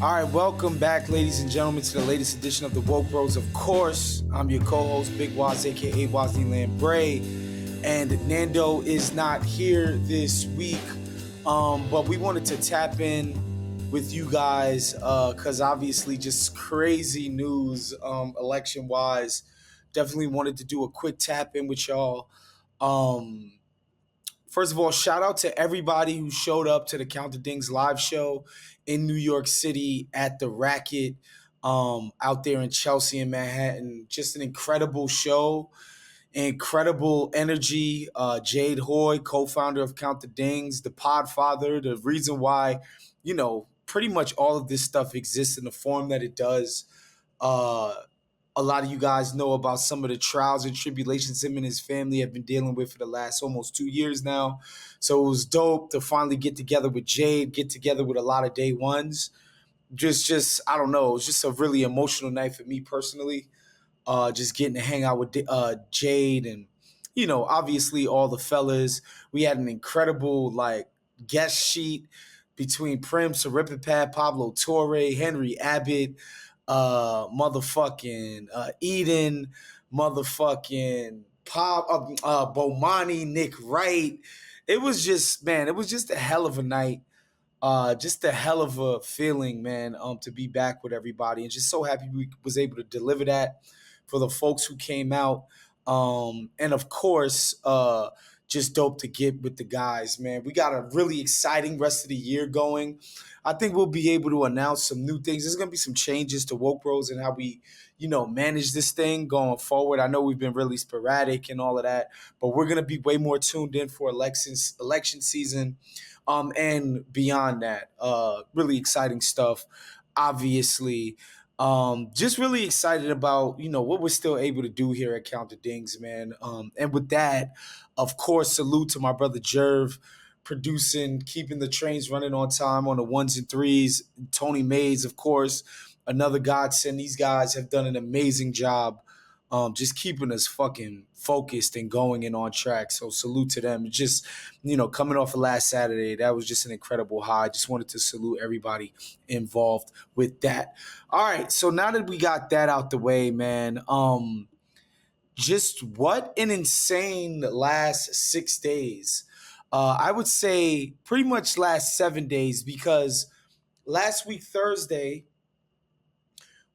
All right, welcome back, ladies and gentlemen, to the latest edition of the Woke Bros. Of course, I'm your co-host, Big Waz, aka Wazzy Lambre, and Nando is not here this week, but we wanted to tap in with you guys because obviously just crazy news election-wise. Definitely wanted to do a quick tap in with y'all. First of all, shout out to everybody who showed up to the Count the Dings live show in New York City at the Racket out there in Chelsea and Manhattan. Just an incredible show, incredible energy. Jade Hoy, co-founder of Count the Dings, the Podfather, the reason why, pretty much all of this stuff exists in the form that it does. A lot of you guys know about some of the trials and tribulations him and his family have been dealing with for the last almost 2 years now. So it was dope to finally get together with Jade, get together with a lot of day ones. Just I don't know, it was just a really emotional night for me personally. Just getting to hang out with Jade and, obviously all the fellas. We had an incredible guest sheet between Prim, Saripipat, Pablo Torre, Henry Abbott, motherfucking Eden, motherfucking Bomani, Nick Wright. It was just, man, it was just a hell of a night. Just a hell of a feeling, man, to be back with everybody, and just so happy we was able to deliver that for the folks who came out. And of course, just dope to get with the guys, man. We got a really exciting rest of the year going. I think we'll be able to announce some new things. There's going to be some changes to Woke Bros and how we, manage this thing going forward. I know we've been really sporadic and all of that, but we're going to be way more tuned in for election season. And beyond that, really exciting stuff, obviously. Just really excited about, what we're still able to do here at Count the Dings, man. And with that, of course, salute to my brother Jerv, producing, keeping the trains running on time on the ones and threes. Tony Mays, of course, another godsend. These guys have done an amazing job just keeping us fucking focused and going and on track. So salute to them. Just, coming off of last Saturday, that was just an incredible high. Just wanted to salute everybody involved with that. All right. So now that we got that out the way, man, just what an insane last 6 days. I would say pretty much last 7 days, because last week, Thursday,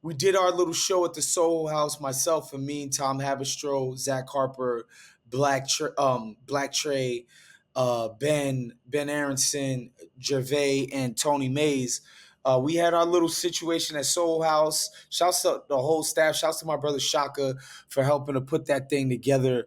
we did our little show at the Soho House, myself and me, Tom Habistro, Zach Harper, Black Trey, Ben Aronson, Gervais, and Tony Mays. We had our little situation at Soho House. Shouts to the whole staff. Shouts to my brother Shaka for helping to put that thing together.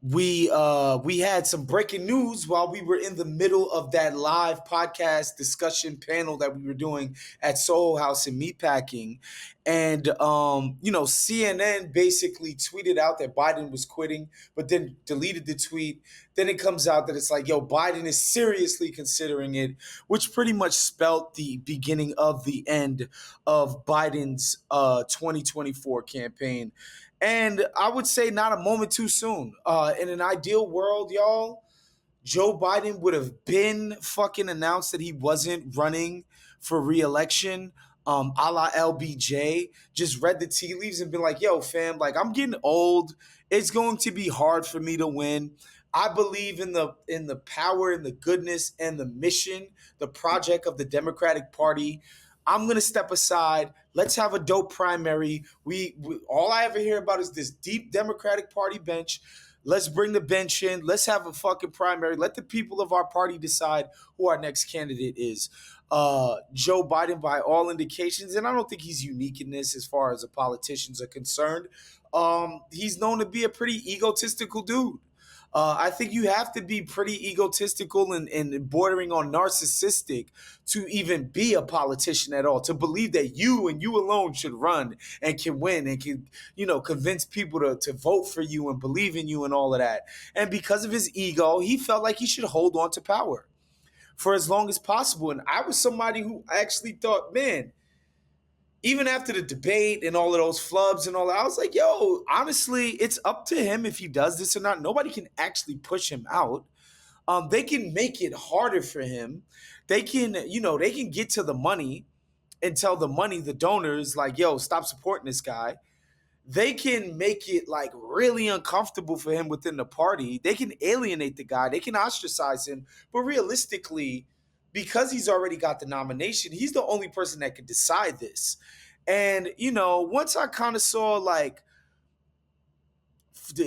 We had some breaking news while we were in the middle of that live podcast discussion panel that we were doing at Soho House in Meatpacking. And CNN basically tweeted out that Biden was quitting, but then deleted the tweet. Then it comes out that it's like, yo, Biden is seriously considering it, which pretty much spelled the beginning of the end of Biden's 2024 campaign. And I would say not a moment too soon. In an ideal world, y'all, Joe Biden would have been fucking announced that he wasn't running for re-election, a la LBJ. Just read the tea leaves and been like, yo, fam, like, I'm getting old. It's going to be hard for me to win. I believe in the power and the goodness and the mission, the project of the Democratic Party. I'm going to step aside. Let's have a dope primary. We all I ever hear about is this deep Democratic Party bench. Let's bring the bench in. Let's have a fucking primary. Let the people of our party decide who our next candidate is. Joe Biden, by all indications, and I don't think he's unique in this as far as the politicians are concerned. He's known to be a pretty egotistical dude. I think you have to be pretty egotistical and bordering on narcissistic to even be a politician at all, to believe that you and you alone should run and can win and can, convince people to vote for you and believe in you and all of that. And because of his ego, he felt like he should hold on to power for as long as possible. And I was somebody who actually thought, man, even after the debate and all of those flubs and all that, I was like, yo, honestly, it's up to him if he does this or not. Nobody can actually push him out. They can make it harder for him. they can, they can get to the money and tell the donors, like, yo, stop supporting this guy. They can make it like really uncomfortable for him within the party. They can alienate the guy. They can ostracize him. But realistically, because he's already got the nomination, he's the only person that could decide this. And, once I kind of saw like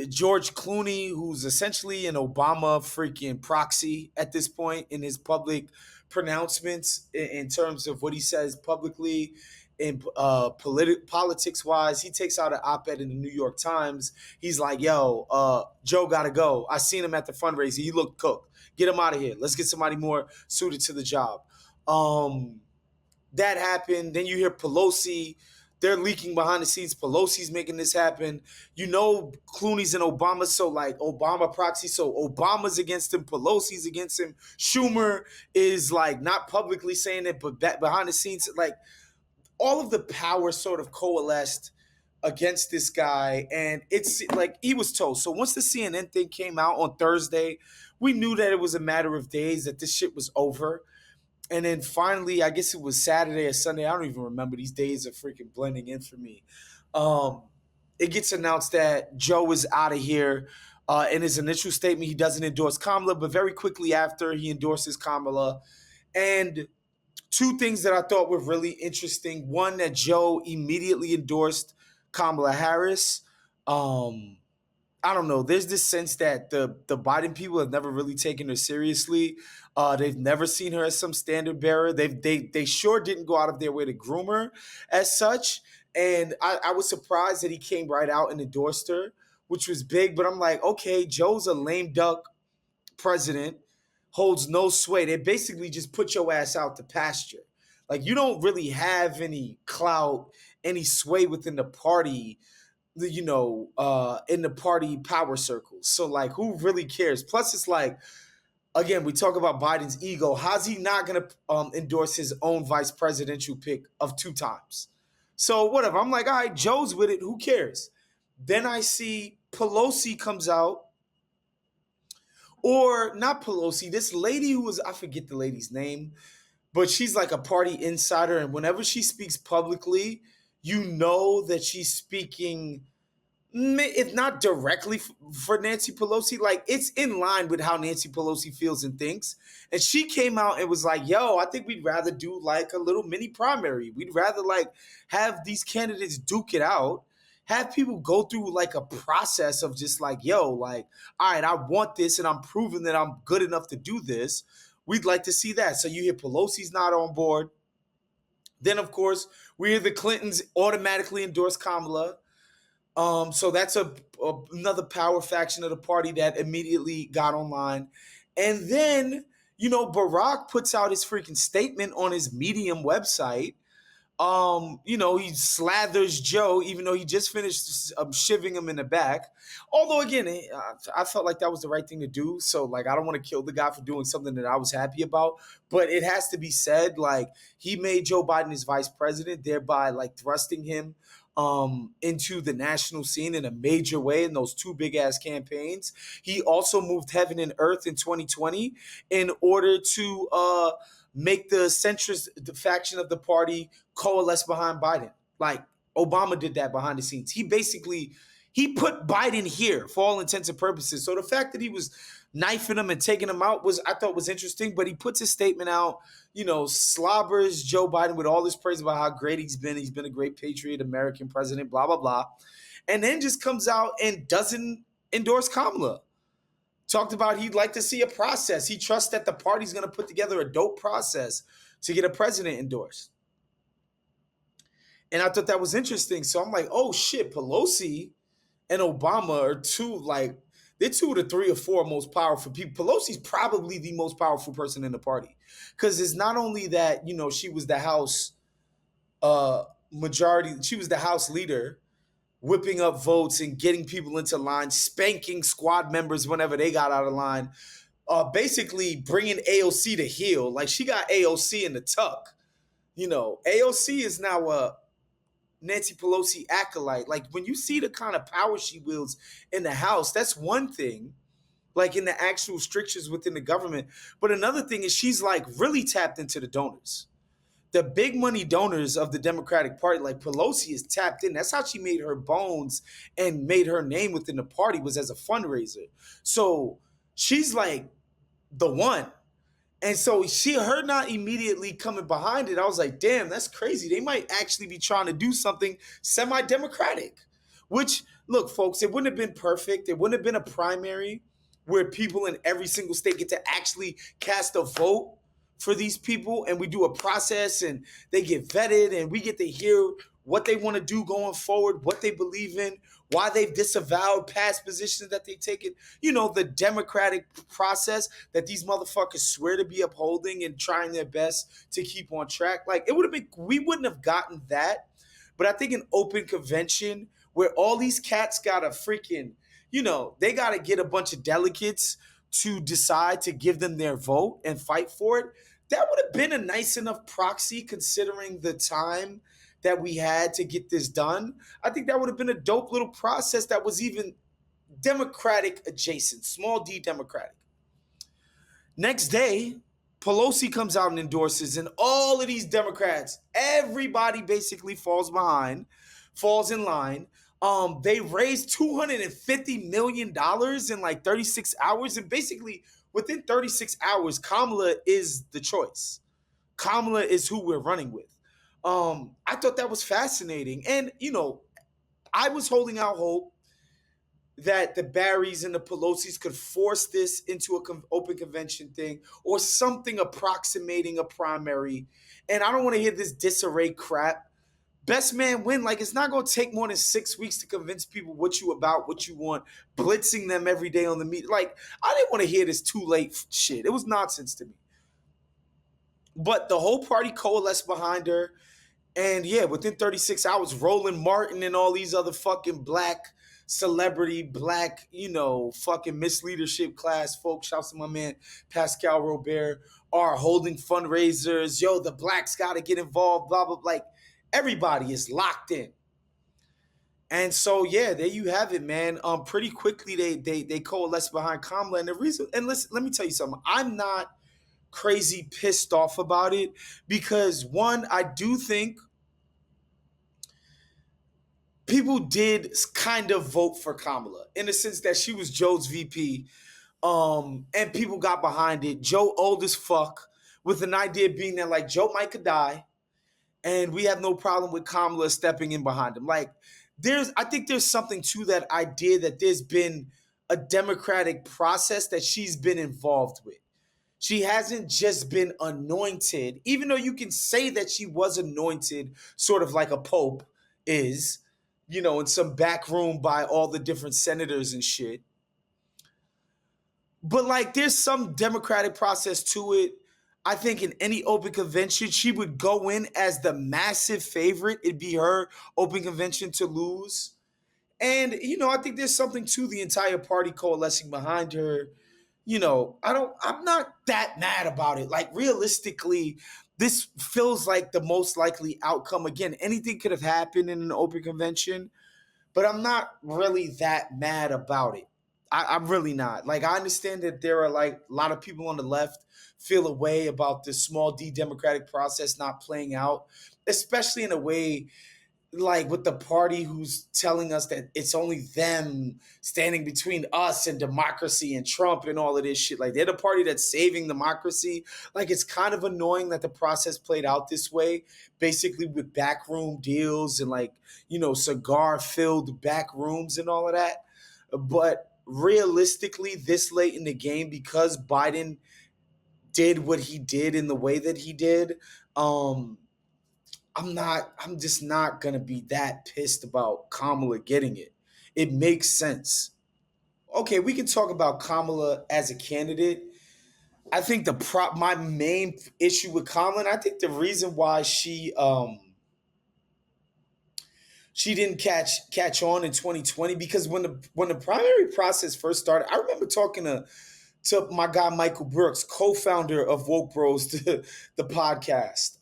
George Clooney, who's essentially an Obama freaking proxy at this point in his public pronouncements in terms of what he says publicly in politics wise. He takes out an op-ed in the New York Times. He's like, yo, Joe gotta go. I seen him at the fundraiser. He looked cooked. Get him out of here. Let's get somebody more suited to the job. That happened. Then you hear Pelosi. They're leaking behind the scenes. Pelosi's making this happen. Clooney's and Obama, so like Obama proxy. So Obama's against him. Pelosi's against him. Schumer is like not publicly saying it, but behind the scenes, like all of the power sort of coalesced against this guy. And it's like he was told. So once the CNN thing came out on Thursday, we knew that it was a matter of days that this shit was over. And then finally, I guess it was Saturday or Sunday. I don't even remember. These days are freaking blending in for me. It gets announced that Joe is out of here. In his initial statement, he doesn't endorse Kamala, but very quickly after, he endorses Kamala. And two things that I thought were really interesting. One, that Joe immediately endorsed Kamala Harris. I don't know. There's this sense that the Biden people have never really taken her seriously. They've never seen her as some standard bearer. They sure didn't go out of their way to groom her as such. And I was surprised that he came right out and endorsed her, which was big. But I'm like, okay, Joe's a lame duck president, holds no sway. They basically just put your ass out to pasture. Like, you don't really have any clout, any sway within the party, in the party power circles. So like, who really cares? Plus, it's like, again, we talk about Biden's ego. How's he not going to endorse his own vice presidential pick of 2 times? So whatever. I'm like, all right, Joe's with it. Who cares? Then I see Pelosi comes out, or not Pelosi, this lady who was, I forget the lady's name, but she's like a party insider. And whenever she speaks publicly, you know that she's speaking, if not directly for Nancy Pelosi, like it's in line with how Nancy Pelosi feels and thinks. And she came out and was like, yo, I think we'd rather do like a little mini primary. We'd rather like have these candidates duke it out, have people go through like a process of just like, yo, like, all right, I want this and I'm proving that I'm good enough to do this. We'd like to see that. So you hear Pelosi's not on board. Then, of course, we hear the Clintons automatically endorse Kamala. So that's another power faction of the party that immediately got online. And then, Barack puts out his freaking statement on his Medium website. He slathers Joe, even though he just finished shivving him in the back. Although, again, I felt like that was the right thing to do. So, like, I don't want to kill the guy for doing something that I was happy about. But it has to be said, like, he made Joe Biden his vice president, thereby, like, thrusting him into the national scene in a major way in those 2 big-ass campaigns. He also moved heaven and earth in 2020 in order to make the centrist faction of the party coalesce behind Biden. Like Obama did that behind the scenes. He put Biden here for all intents and purposes. So the fact that he was knifing him and taking him out I thought was interesting. But he puts his statement out, slobbers Joe Biden with all this praise about how great he's been. He's been a great patriot, American president, blah, blah, blah. And then just comes out and doesn't endorse Kamala. Talked about he'd like to see a process. He trusts that the party's going to put together a dope process to get a president endorsed. And I thought that was interesting. So I'm like, oh shit, Pelosi and Obama are they're 2 of the 3 or 4 most powerful people. Pelosi's probably the most powerful person in the party. Because it's not only that, she was the House majority, she was the House leader, whipping up votes and getting people into line, spanking squad members whenever they got out of line, basically bringing AOC to heel. Like, she got AOC in the tuck. AOC is now a Nancy Pelosi acolyte. Like, when you see the kind of power she wields in the House, that's one thing. like in the actual strictures within the government. But another thing is she's like really tapped into the donors. The big money donors of the Democratic Party, like Pelosi, is tapped in. That's how she made her bones and made her name within the party, was as a fundraiser. So she's like the one. And so her not immediately coming behind it, I was like, damn, that's crazy. They might actually be trying to do something semi-democratic. Which, look, folks, it wouldn't have been perfect. It wouldn't have been a primary where people in every single state get to actually cast a vote for these people, and we do a process and they get vetted and we get to hear what they want to do going forward, what they believe in, why they've disavowed past positions that they've taken. You know, the democratic process that these motherfuckers swear to be upholding and trying their best to keep on track. Like, it would have been, we wouldn't have gotten that. But I think an open convention where all these cats got a freaking, they got to get a bunch of delegates to decide to give them their vote and fight for it. That would have been a nice enough proxy considering the time that we had to get this done. I think that would have been a dope little process that was even Democratic adjacent, small d Democratic. Next day, Pelosi comes out and endorses, and all of these Democrats, everybody basically falls in line. They raised $250 million in like 36 hours. And basically, within 36 hours, Kamala is the choice. Kamala is who we're running with. I thought that was fascinating. And, I was holding out hope that the Barrys and the Pelosis could force this into an open convention thing or something approximating a primary. And I don't want to hear this disarray crap. Best man win. Like, it's not going to take more than 6 weeks to convince people what you about, what you want, blitzing them every day on the media. Like, I didn't want to hear this too late shit. It was nonsense to me. But the whole party coalesced behind her. And yeah, within 36 hours, Roland Martin and all these other fucking black celebrity, black, fucking misleadership class folks, shouts to my man Pascal Robert, are holding fundraisers. Yo, the blacks got to get involved, blah, blah, blah. Like, everybody is locked in. And so, yeah, there you have it, man. Pretty quickly, they coalesce behind Kamala. And the reason, and listen, let me tell you something. I'm not crazy pissed off about it because, one, I do think people did kind of vote for Kamala in the sense that she was Joe's VP, and people got behind it. Joe old as fuck, with an idea being that, like, Joe might could die, and we have no problem with Kamala stepping in behind him. Like, I think there's something to that idea that there's been a democratic process that she's been involved with. She hasn't just been anointed, even though you can say that she was anointed sort of like a pope is, in some back room by all the different senators and shit. But, like, there's some democratic process to it. I think in any open convention, she would go in as the massive favorite. It'd be her open convention to lose. And, I think there's something to the entire party coalescing behind her. I'm not that mad about it. Like, realistically, this feels like the most likely outcome. Again, anything could have happened in an open convention, but I'm not really that mad about it. I'm really not. Like, I understand that there are, like, a lot of people on the left feel a way about this small d democratic process not playing out, especially in a way like with the party who's telling us that it's only them standing between us and democracy and Trump and all of this shit. Like, they're the party that's saving democracy. Like, it's kind of annoying that the process played out this way, basically with backroom deals and, like, cigar-filled back rooms and all of that. But realistically, this late in the game, because Biden did what he did in the way that he did, I'm just not going to be that pissed about Kamala getting it. It makes sense. Okay, we can talk about Kamala as a candidate. I think my main issue with Kamala, and I think the reason why she didn't catch on in 2020, because when the primary process first started, I remember talking to my guy Michael Brooks, co-founder of Woke Bros, the podcast.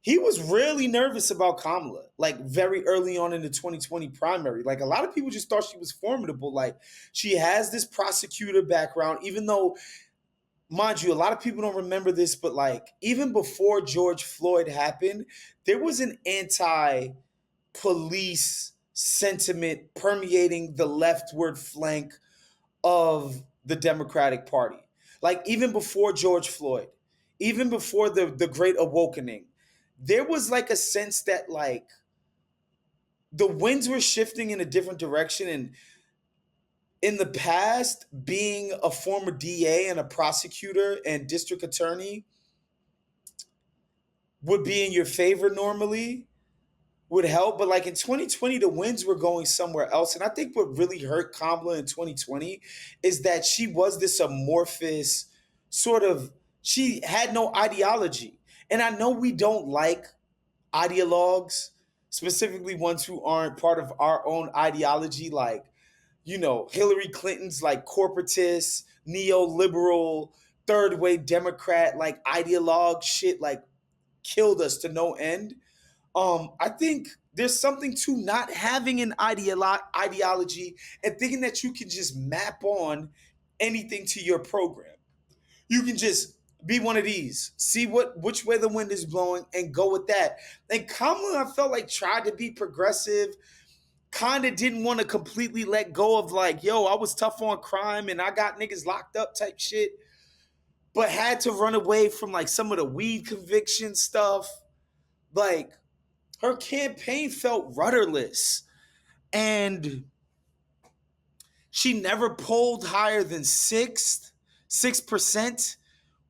he was really nervous about Kamala, like very early on in the 2020 primary. Like a lot of people just thought she was formidable. Like she has this prosecutor background, even though, mind you, a lot of people don't remember this, but like even before George Floyd happened, there was an anti-police sentiment permeating the leftward flank of the Democratic Party. Like even before George Floyd, even before the Great Awakening, there was like a sense that like the winds were shifting in a different direction. And in the past, being a former DA and a prosecutor and district attorney would be in your favor normally, would help. But like in 2020, the winds were going somewhere else. And I think what really hurt Kamala in 2020 is that she was this amorphous sort of, she had no ideology. And I know we don't like ideologues, specifically ones who aren't part of our own ideology, like, you know, Hillary Clinton's like corporatist, neoliberal, third wave Democrat, like ideologue shit, like killed us to no end. I think there's something to not having an ideology and thinking that you can just map on anything to your program. You can just be one of these, see which way the wind is blowing, and go with that. And Kamala, I felt like tried to be progressive, kind of didn't want to completely let go of like, yo, I was tough on crime and I got niggas locked up type shit, but had to run away from like some of the weed conviction stuff. Like her campaign felt rudderless, and she never polled higher than 6%,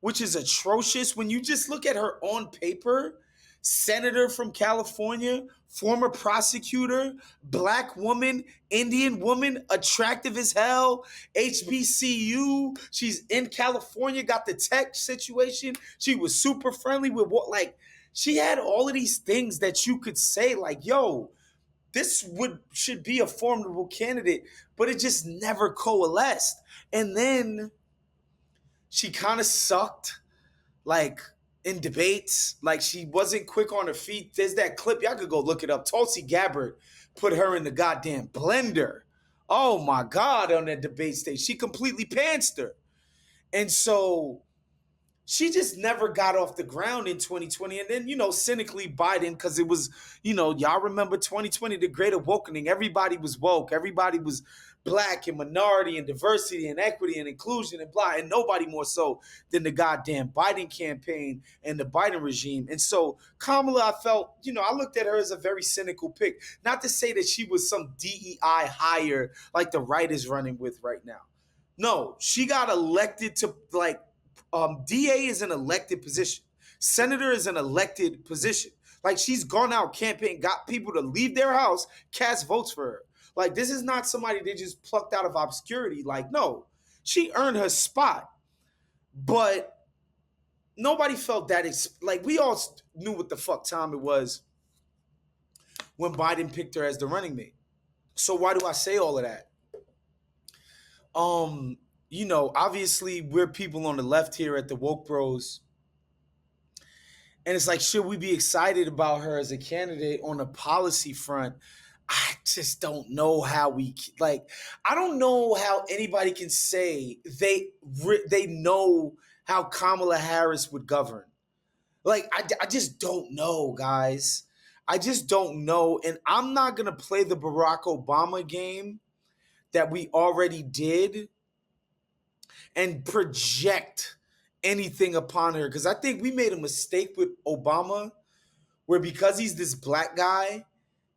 which is atrocious. When you just look at her on paper, senator from California, former prosecutor, black woman, Indian woman, attractive as hell, HBCU, she's in California, got the tech situation, she was super friendly with what, like, she had all of these things that you could say, like, yo, this should be a formidable candidate, but it just never coalesced. And then she kind of sucked, like in debates. Like she wasn't quick on her feet. There's that clip, y'all could go look it up. Tulsi Gabbard put her in the goddamn blender. Oh my God, on that debate stage. She completely pantsed her. And so she just never got off the ground in 2020. And then, you know, cynically Biden, because it was, you know, y'all remember 2020, the Great Awakening. Everybody was woke. Everybody was black and minority and diversity and equity and inclusion and blah. And nobody more so than the goddamn Biden campaign and the Biden regime. And so Kamala, I felt, you know, I looked at her as a very cynical pick. Not to say that she was some DEI hire like the right is running with right now. No, she got elected to like, DA is an elected position. Senator is an elected position. Like she's gone out, campaign, got people to leave their house, cast votes for her. Like this is not somebody they just plucked out of obscurity. Like no, she earned her spot, but nobody felt that. Like we all knew what the fuck time it was when Biden picked her as the running mate. So why do I say all of that? You know, obviously we're people on the left here at the Woke Bros. And it's like, should we be excited about her as a candidate on a policy front? I just don't know how I don't know how anybody can say they know how Kamala Harris would govern. Like, I just don't know, guys. I just don't know. And I'm not going to play the Barack Obama game that we already did and project anything upon her, because I think we made a mistake with Obama where because he's this black guy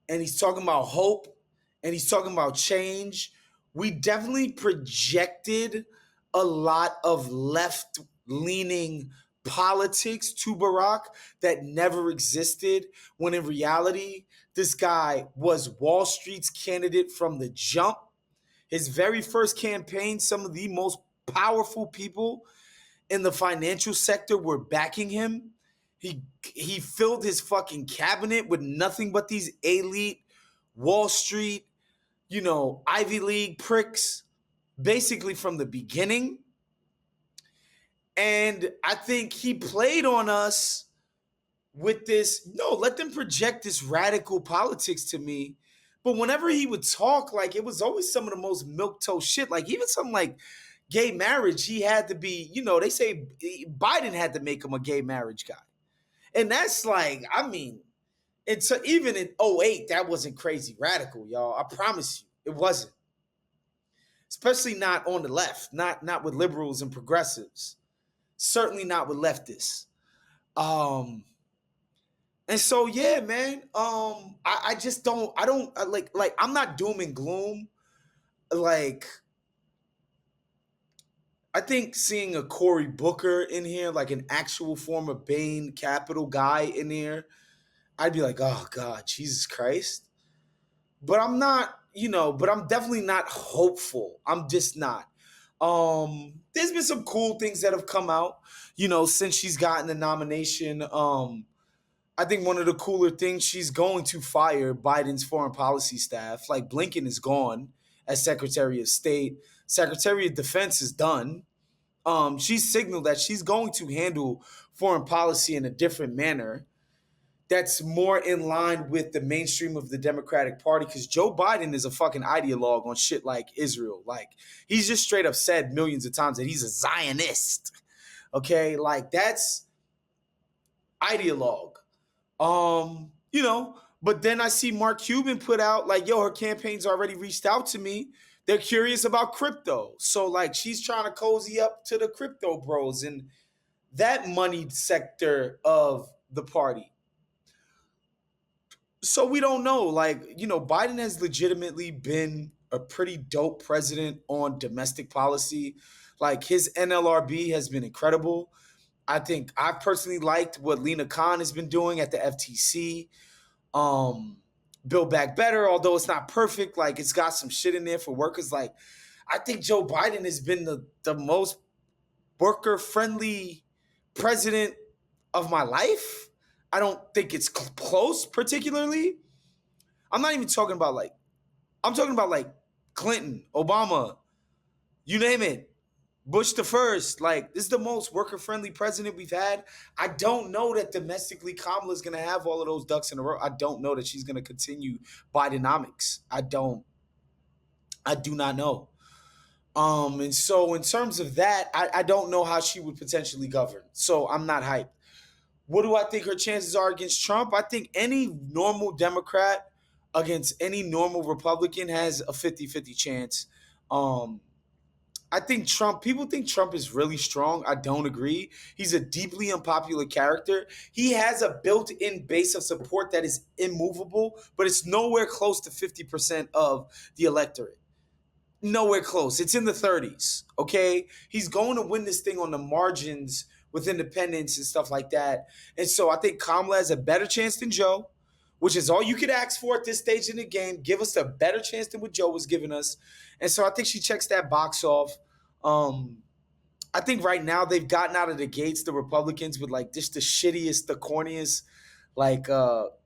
and he's talking about hope and he's talking about change, we definitely projected a lot of left-leaning politics to Barack that never existed, when in reality, this guy was Wall Street's candidate from the jump. His very first campaign, some of the most powerful people in the financial sector were backing him. He filled his fucking cabinet with nothing but these elite Wall Street, you know, Ivy League pricks, basically from the beginning. And I think he played on us with this. No, let them project this radical politics to me. But whenever he would talk, like, it was always some of the most milquetoast shit. Like, even something like gay marriage, he had to be, they say Biden had to make him a gay marriage guy. And that's like, I mean, it's even in '08, that wasn't crazy radical, y'all. I promise you, it wasn't. Especially not on the left, not with liberals and progressives. Certainly not with leftists. And so yeah, man. I just don't. I don't like. I'm not doom and gloom. Like, I think seeing a Cory Booker in here, like an actual former Bain Capital guy in here, I'd be like, oh God, Jesus Christ. But I'm not. But I'm definitely not hopeful. I'm just not. There's been some cool things that have come out, since she's gotten the nomination. I think one of the cooler things, she's going to fire Biden's foreign policy staff. Like, Blinken is gone as Secretary of State. Secretary of Defense is done. She signaled that she's going to handle foreign policy in a different manner that's more in line with the mainstream of the Democratic Party, because Joe Biden is a fucking ideologue on shit like Israel. Like, he's just straight up said millions of times that he's a Zionist. Okay? Like, that's ideologue. But then I see Mark Cuban put out, like, yo, her campaign's already reached out to me. They're curious about crypto. So, like, she's trying to cozy up to the crypto bros and that moneyed sector of the party. So we don't know. Like, Biden has legitimately been a pretty dope president on domestic policy. Like, his NLRB has been incredible. I think I personally liked what Lena Khan has been doing at the FTC. Build Back Better, although it's not perfect, like, it's got some shit in there for workers. Like, I think Joe Biden has been the most worker-friendly president of my life. I don't think it's close, particularly. I'm not even talking about, like, I'm talking about, like, Clinton, Obama, you name it. Bush the first. Like, this is the most worker-friendly president we've had. I don't know that domestically Kamala is going to have all of those ducks in a row. I don't know that she's going to continue Bidenomics. I do not know. And so in terms of that, I don't know how she would potentially govern. So I'm not hyped. What do I think her chances are against Trump? I think any normal Democrat against any normal Republican has a 50-50 chance. I think people think Trump is really strong. I don't agree. He's a deeply unpopular character. He has a built-in base of support that is immovable, but it's nowhere close to 50% of the electorate. Nowhere close. It's in the 30s, okay? He's going to win this thing on the margins with independents and stuff like that. And so I think Kamala has a better chance than Joe, which is all you could ask for at this stage in the game. Give us a better chance than what Joe was giving us. And so I think she checks that box off. I think right now they've gotten out of the gates, the Republicans, with like just the shittiest, the corniest, like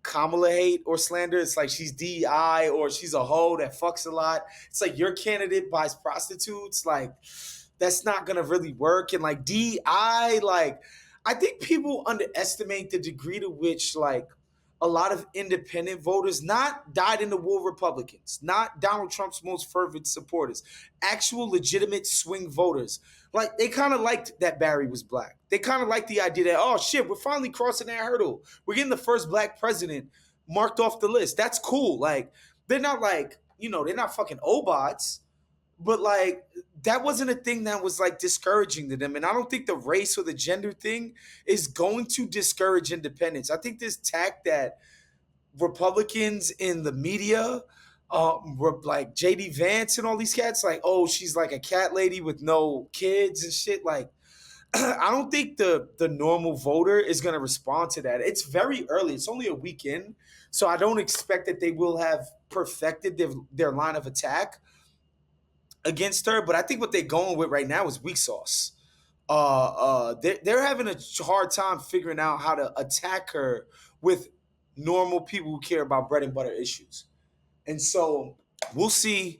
Kamala hate or slander. It's like she's DEI or she's a hoe that fucks a lot. It's like your candidate buys prostitutes. Like, that's not gonna really work. And like DEI, like, I think people underestimate the degree to which, like, a lot of independent voters, not dyed-in-the-wool Republicans, not Donald Trump's most fervent supporters, actual legitimate swing voters, like, they kind of liked that Barry was black. They kind of liked the idea that, oh shit, we're finally crossing that hurdle. We're getting the first black president marked off the list. That's cool. Like, they're not like, they're not fucking obots, but like, that wasn't a thing that was like discouraging to them. And I don't think the race or the gender thing is going to discourage independence. I think this tack that Republicans in the media, like JD Vance and all these cats, like, oh, she's like a cat lady with no kids and shit. Like, I don't think the normal voter is going to respond to that. It's very early. It's only a week in. So I don't expect that they will have perfected their line of attack against her, but I think what they're going with right now is weak sauce. They're having a hard time figuring out how to attack her with normal people who care about bread and butter issues. And so we'll see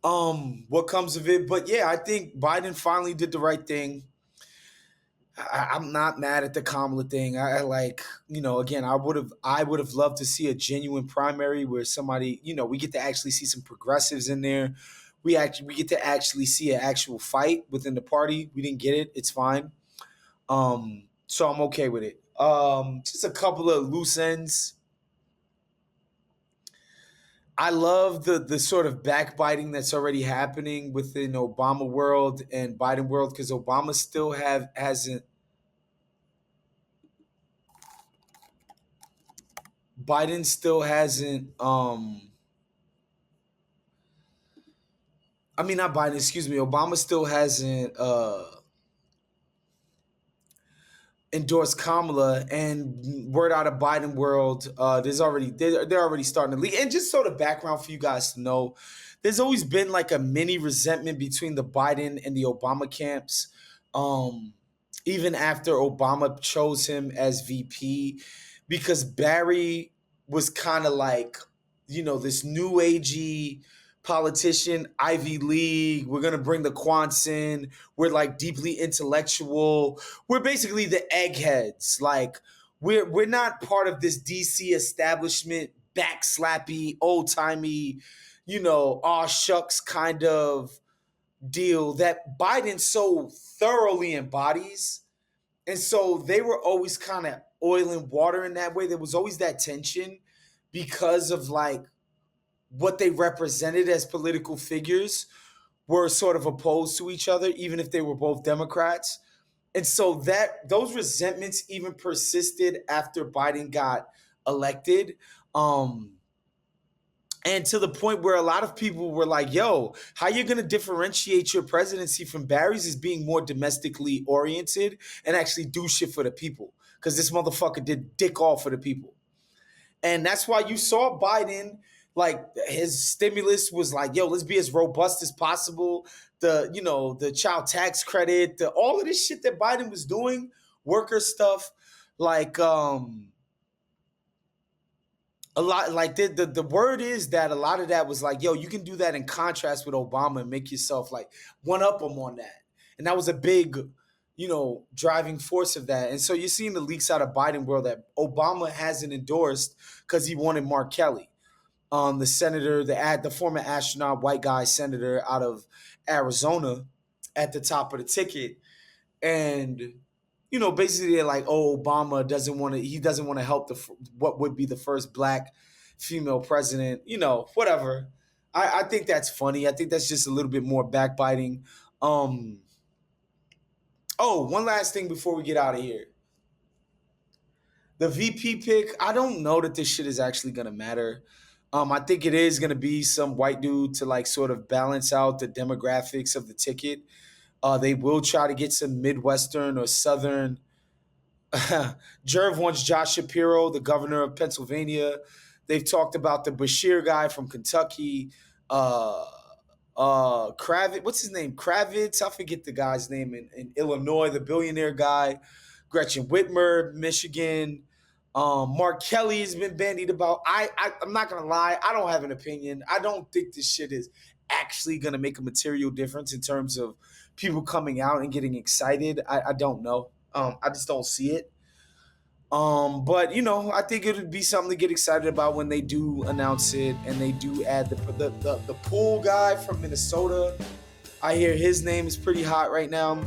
what comes of it. But yeah, I think Biden finally did the right thing. I'm not mad at the Kamala thing. I like, again, I would have loved to see a genuine primary where somebody, we get to actually see some progressives in there. We get to actually see an actual fight within the party. We didn't get it. It's fine. So I'm okay with it. Just a couple of loose ends. I love the sort of backbiting that's already happening within Obama world and Biden world, because Obama still hasn't. Biden still hasn't. I mean, not Biden. Excuse me. Obama still hasn't endorsed Kamala, and word out of Biden world, they're already starting to leak. And just sort of background for you guys to know, there's always been like a mini resentment between the Biden and the Obama camps. Even after Obama chose him as VP, because Barry was kind of like, this new agey politician, Ivy League. We're going to bring the quants in. We're like deeply intellectual. We're basically the eggheads. Like we're not part of this DC establishment, backslappy, old timey, aw shucks kind of deal that Biden so thoroughly embodies. And so they were always kind of oil and water in that way. There was always that tension because of like what they represented as political figures were sort of opposed to each other, even if they were both Democrats. And so those resentments even persisted after Biden got elected. And to the point where a lot of people were like, yo, how you going to differentiate your presidency from Barry's is being more domestically oriented and actually do shit for the people. Because this motherfucker did dick all for the people. And that's why you saw Biden, like his stimulus was like, yo, let's be as robust as possible. The child tax credit, all of this shit that Biden was doing, worker stuff, like a lot, like the word is that a lot of that was like, yo, you can do that in contrast with Obama and make yourself like one up him on that. And that was a big, driving force of that. And so you're seeing the leaks out of Biden world that Obama hasn't endorsed because he wanted Mark Kelly, the senator, the former astronaut, white guy senator out of Arizona, at the top of the ticket. And basically they're like, oh, Obama doesn't want to help what would be the first black female president, whatever. I think that's funny. I think that's just a little bit more backbiting. One last thing before we get out of here. The VP pick, I don't know that this shit is actually going to matter. I think it is going to be some white dude to like sort of balance out the demographics of the ticket. They will try to get some Midwestern or Southern. Jerv wants Josh Shapiro, the governor of Pennsylvania. They've talked about the Bashir guy from Kentucky. Kravitz, what's his name? Kravitz, I forget the guy's name in Illinois, the billionaire guy. Gretchen Whitmer, Michigan. Mark Kelly has been bandied about. I'm not going to lie. I don't have an opinion. I don't think this shit is actually going to make a material difference in terms of people coming out and getting excited. I don't know. I just don't see it. But I think it would be something to get excited about when they do announce it and they do add the pool guy from Minnesota. I hear his name is pretty hot right now.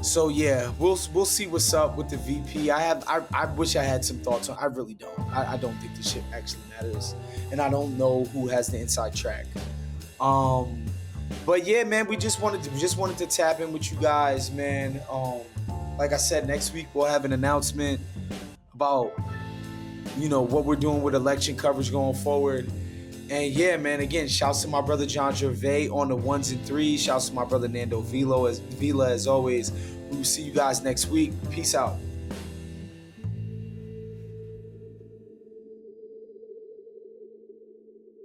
So yeah, we'll see what's up with the VP. I wish I had some thoughts on. I really don't. I don't think this shit actually matters, and I don't know who has the inside track. But yeah, man, we just wanted to tap in with you guys, man. Like I said, next week we'll have an announcement about what we're doing with election coverage going forward. And yeah, man, again, shouts to my brother John Gervais on the 1s and 3s. Shouts to my brother Nando Vila as always. We will see you guys next week. Peace out.